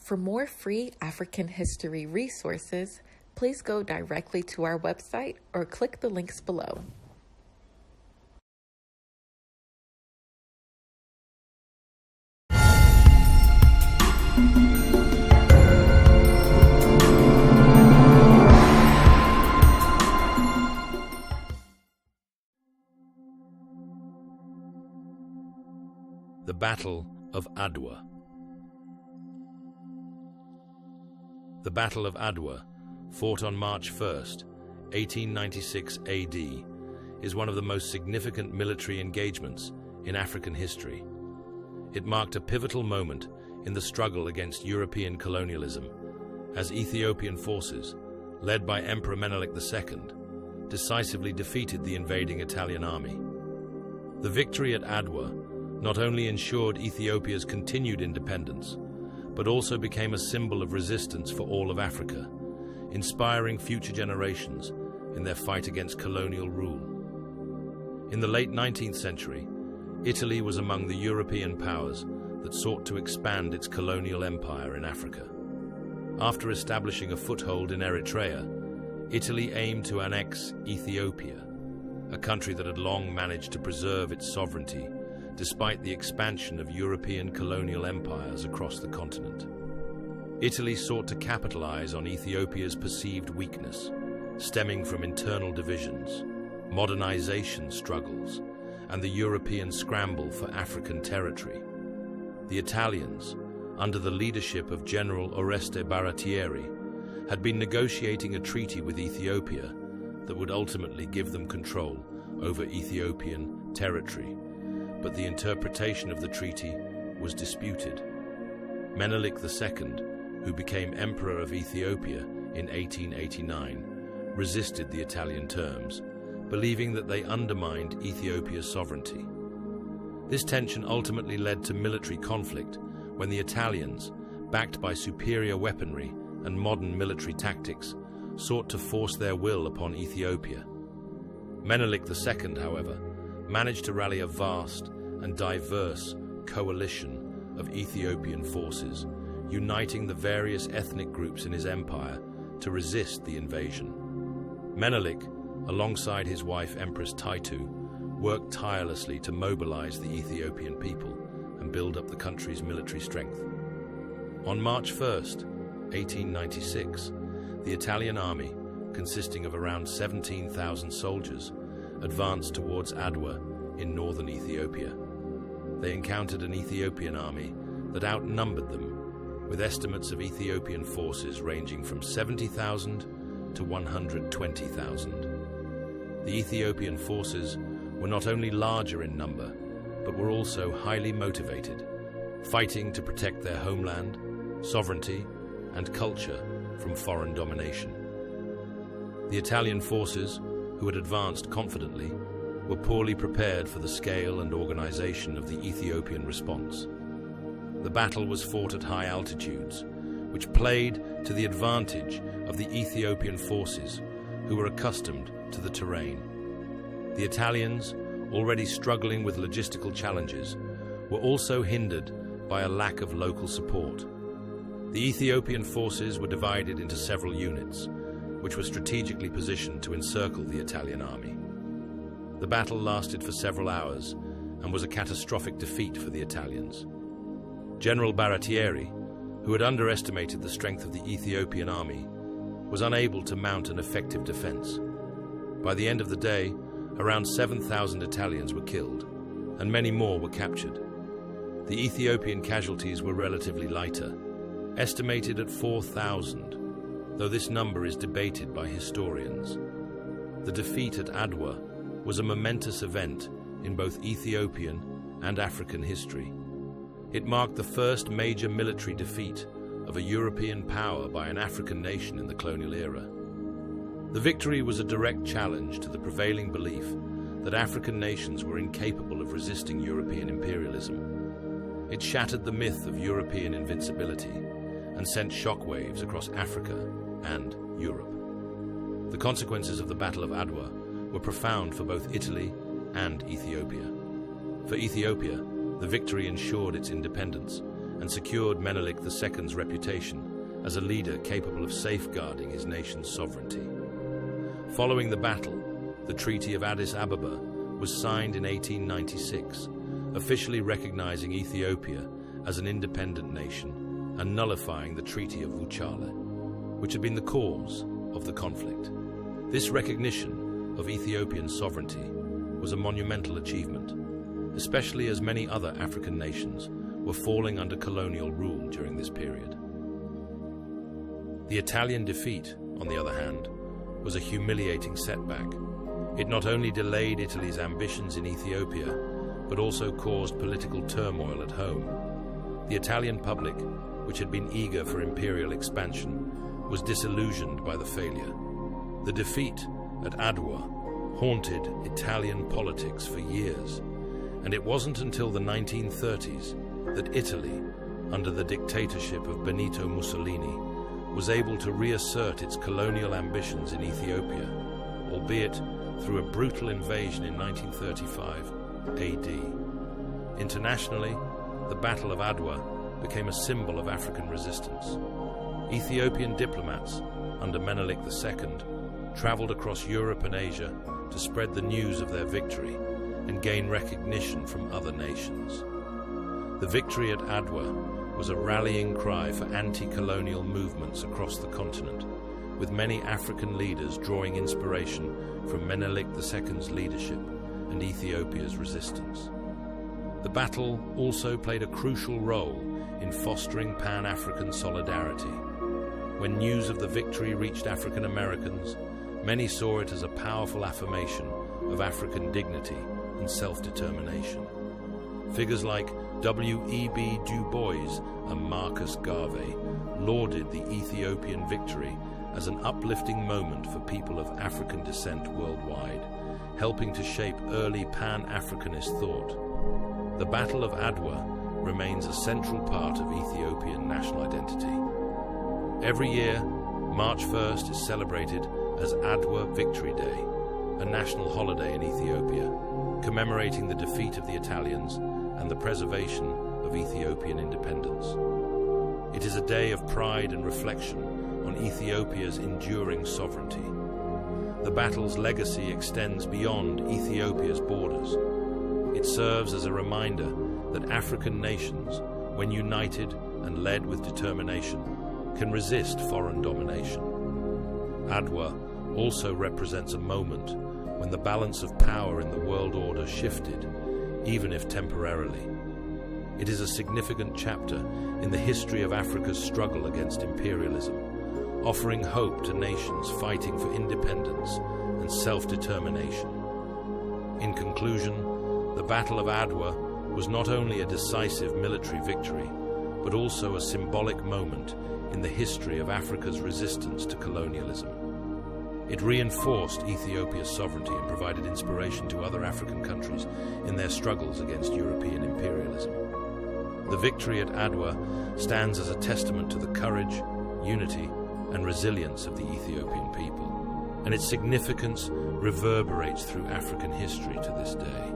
For more free African history resources, please go directly to our website or click the links below. The Battle of Adwa. The Battle of Adwa, fought on March 1st, 1896 AD, is one of the most significant military engagements in African history. It marked a pivotal moment in the struggle against European colonialism, as Ethiopian forces, led by Emperor Menelik II, decisively defeated the invading Italian army. The victory at Adwa not only ensured Ethiopia's continued independence, but also became a symbol of resistance for all of Africa, inspiring future generations in their fight against colonial rule. In the late 19th century, Italy was among the European powers that sought to expand its colonial empire in Africa. After establishing a foothold in Eritrea, Italy aimed to annex Ethiopia, a country that had long managed to preserve its sovereignty despite the expansion of European colonial empires across the continent. Italy sought to capitalize on Ethiopia's perceived weakness, stemming from internal divisions, modernization struggles, and the European scramble for African territory. The Italians, under the leadership of General Oreste Baratieri, had been negotiating a treaty with Ethiopia that would ultimately give them control over Ethiopian territory, but the interpretation of the treaty was disputed. Menelik II, who became Emperor of Ethiopia in 1889, resisted the Italian terms, believing that they undermined Ethiopia's sovereignty. This tension ultimately led to military conflict when the Italians, backed by superior weaponry and modern military tactics, sought to force their will upon Ethiopia. Menelik II, however, managed to rally a vast and diverse coalition of Ethiopian forces, uniting the various ethnic groups in his empire to resist the invasion. Menelik, alongside his wife Empress Taitu, worked tirelessly to mobilize the Ethiopian people and build up the country's military strength. On March 1st, 1896, the Italian army, consisting of around 17,000 soldiers, advanced towards Adwa in northern Ethiopia. They encountered an Ethiopian army that outnumbered them, with estimates of Ethiopian forces ranging from 70,000 to 120,000. The Ethiopian forces were not only larger in number, but were also highly motivated, fighting to protect their homeland, sovereignty, and culture from foreign domination. The Italian forces, who had advanced confidently, were poorly prepared for the scale and organization of the Ethiopian response. The battle was fought at high altitudes, which played to the advantage of the Ethiopian forces, who were accustomed to the terrain. The Italians, already struggling with logistical challenges, were also hindered by a lack of local support. The Ethiopian forces were divided into several units, which were strategically positioned to encircle the Italian army. The battle lasted for several hours and was a catastrophic defeat for the Italians. General Baratieri, who had underestimated the strength of the Ethiopian army, was unable to mount an effective defense. By the end of the day, around 7,000 Italians were killed, and many more were captured. The Ethiopian casualties were relatively lighter, estimated at 4,000, though this number is debated by historians. The defeat at Adwa was a momentous event in both Ethiopian and African history. It marked the first major military defeat of a European power by an African nation in the colonial era. The victory was a direct challenge to the prevailing belief that African nations were incapable of resisting European imperialism. It shattered the myth of European invincibility and sent shockwaves across Africa and Europe. The consequences of the Battle of Adwa were profound for both Italy and Ethiopia. For Ethiopia, the victory ensured its independence and secured Menelik II's reputation as a leader capable of safeguarding his nation's sovereignty. Following the battle, the Treaty of Addis Ababa was signed in 1896, officially recognizing Ethiopia as an independent nation and nullifying the Treaty of Wuchale, which had been the cause of the conflict. This recognition of Ethiopian sovereignty was a monumental achievement, especially as many other African nations were falling under colonial rule during this period. The Italian defeat, on the other hand, was a humiliating setback. It not only delayed Italy's ambitions in Ethiopia, but also caused political turmoil at home. The Italian public, which had been eager for imperial expansion, was disillusioned by the failure. The defeat at Adwa haunted Italian politics for years, and it wasn't until the 1930s that Italy, under the dictatorship of Benito Mussolini, was able to reassert its colonial ambitions in Ethiopia, albeit through a brutal invasion in 1935 AD. Internationally, the Battle of Adwa became a symbol of African resistance. Ethiopian diplomats under Menelik II traveled across Europe and Asia to spread the news of their victory and gain recognition from other nations. The victory at Adwa was a rallying cry for anti-colonial movements across the continent, with many African leaders drawing inspiration from Menelik II's leadership and Ethiopia's resistance. The battle also played a crucial role in fostering Pan-African solidarity. When news of the victory reached African Americans, many saw it as a powerful affirmation of African dignity and self-determination. Figures like W.E.B. Du Bois and Marcus Garvey lauded the Ethiopian victory as an uplifting moment for people of African descent worldwide, helping to shape early Pan-Africanist thought. The Battle of Adwa remains a central part of Ethiopian national identity. Every year, March 1st is celebrated as Adwa Victory Day, a national holiday in Ethiopia, commemorating the defeat of the Italians and the preservation of Ethiopian independence. It is a day of pride and reflection on Ethiopia's enduring sovereignty. The battle's legacy extends beyond Ethiopia's borders. It serves as a reminder that African nations, when united and led with determination, can resist foreign domination. Adwa also represents a moment when the balance of power in the world order shifted, even if temporarily. It is a significant chapter in the history of Africa's struggle against imperialism, offering hope to nations fighting for independence and self-determination. In conclusion, the Battle of Adwa was not only a decisive military victory, but also a symbolic moment in the history of Africa's resistance to colonialism. It reinforced Ethiopia's sovereignty and provided inspiration to other African countries in their struggles against European imperialism. The victory at Adwa stands as a testament to the courage, unity, and resilience of the Ethiopian people, and its significance reverberates through African history to this day.